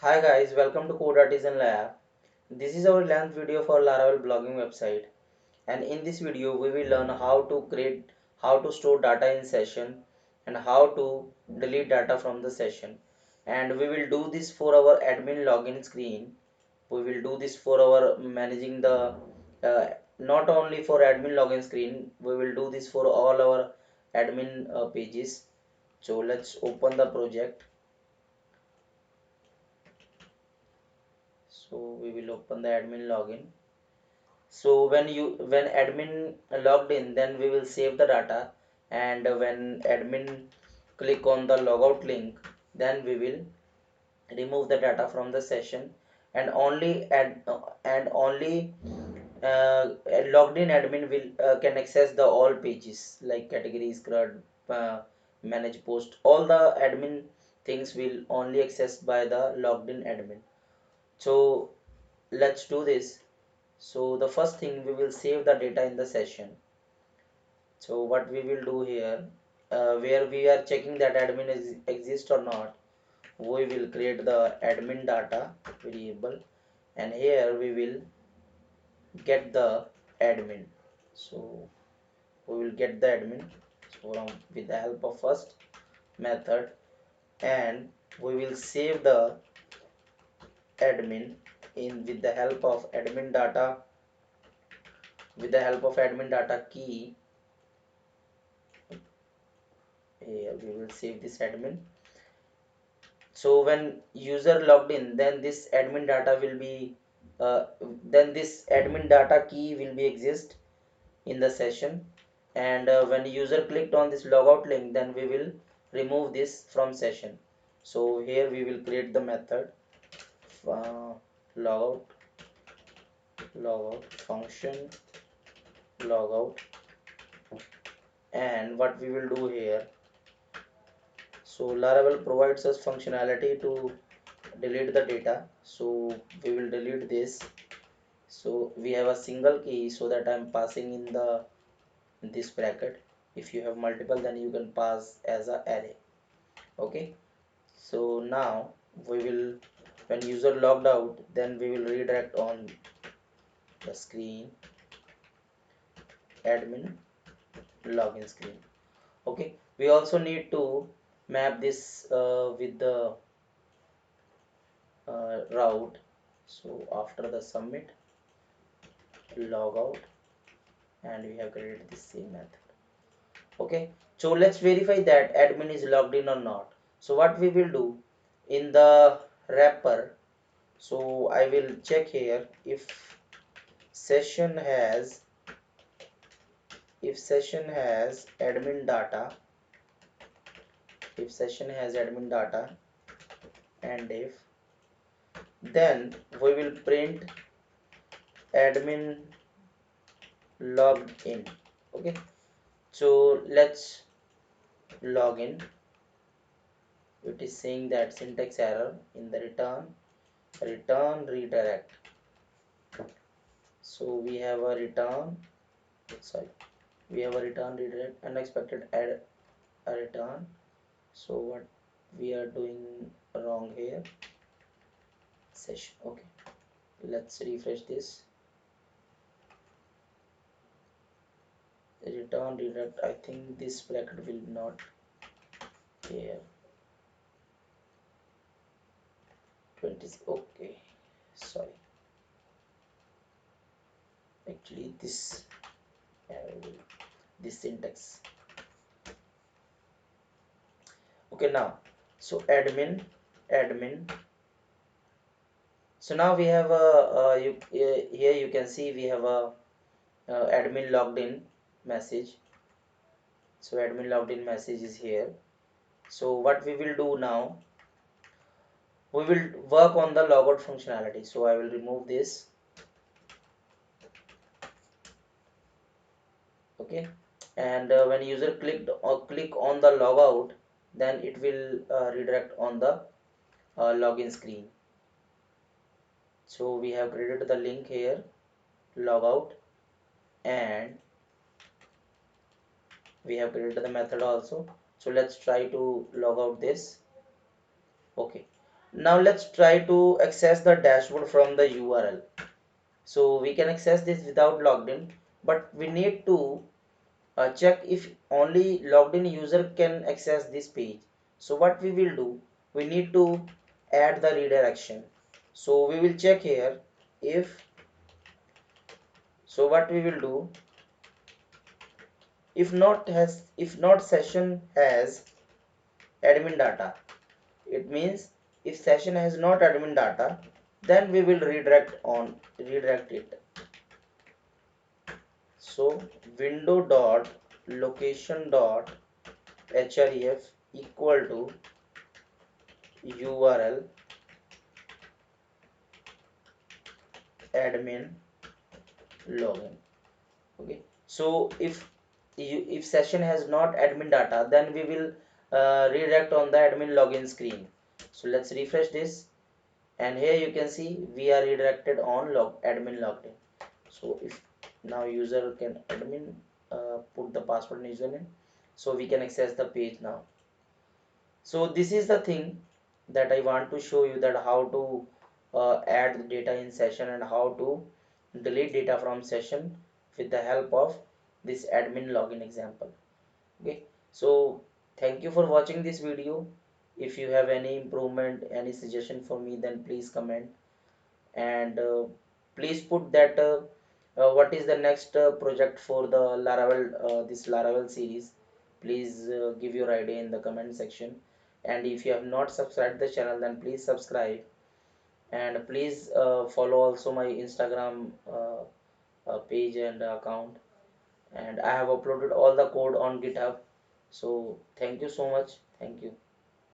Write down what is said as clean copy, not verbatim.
Hi guys, welcome to Code Artisan Lab. This is our 11th video for Laravel blogging website, and in this video we will learn how to store data in session and how to delete data from the session. And we will do this for our admin login screen. We will do this for our managing the not only for admin login screen, we will do this for all our admin pages. So let's open the project. So we will open the admin login. So when admin logged in, then we will save the data, and when admin click on the logout link, then we will remove the data from the session, and only a logged in admin will can access the all pages like categories, CRUD, manage post. All the admin things will only accessed by the logged in admin. So let's do this. So the first thing, we will save the data in the session. So what we will do here, where we are checking that admin exists or not, we will create the admin data variable, and here we will get the admin. So we will get the admin with the help of first method, and we will save the admin in with the help of admin data key. Here we will save this admin. So when user logged in, then this admin data will be then this admin data key will be exist in the session, and when user clicked on this logout link, then we will remove this from session. So here we will create the method uh, logout function logout, and what we will do here, so Laravel provides us functionality to delete the data. So we will delete this. So we have a single key, so that I'm passing in this bracket. If you have multiple, then you can pass as a array. Okay, so now we will, when user logged out, then we will redirect on the screen admin login screen. Okay, we also need to map this with the route. So after the submit logout, and we have created the same method. Okay, so let's verify that admin is logged in or not. So what we will do, in the wrapper, so I will check here if session has admin data, if session has admin data, and if, then we will print admin logged in. Okay, so let's log in. It is saying that syntax error in the return redirect. So we have a return, sorry, we have a return redirect, unexpected add a return. So what we are doing wrong here, session. Okay, let's refresh this. Return redirect, I think this bracket will not here 20. Okay, sorry, actually uh, this syntax. Okay, now, so admin. So now we have a here you can see we have a admin logged in message. So admin logged in message is here. So what we will do now, we will work on the logout functionality. So I will remove this. Okay, and when user click on the logout, then it will redirect on the login screen. So we have created the link here, logout, and we have created the method also. So let's try to log out this. Okay, Now let's try to access the dashboard from the URL. So we can access this without logged in, but we need to check if only logged in user can access this page. So what we will do, we need to add the redirection. So we will check here if, so what we will do, if not session has admin data, it means if session has not admin data, then we will redirect it. So window dot location dot href equal to url admin login. Okay, so if session has not admin data, then we will redirect on the admin login screen. So let's refresh this, and here you can see we are redirected on admin logged in. So if now user can admin put the password and username, so we can access the page now. So this is the thing that I want to show you, that how to add the data in session and how to delete data from session with the help of this admin login example. Okay, so thank you for watching this video. If you have any improvement, any suggestion for me, then please comment, and please put that what is the next project for the Laravel, this Laravel series. Please give your idea in the comment section, and if you have not subscribed the channel, then please subscribe, and please follow also my Instagram page and account, and I have uploaded all the code on GitHub. So thank you so much. Thank you.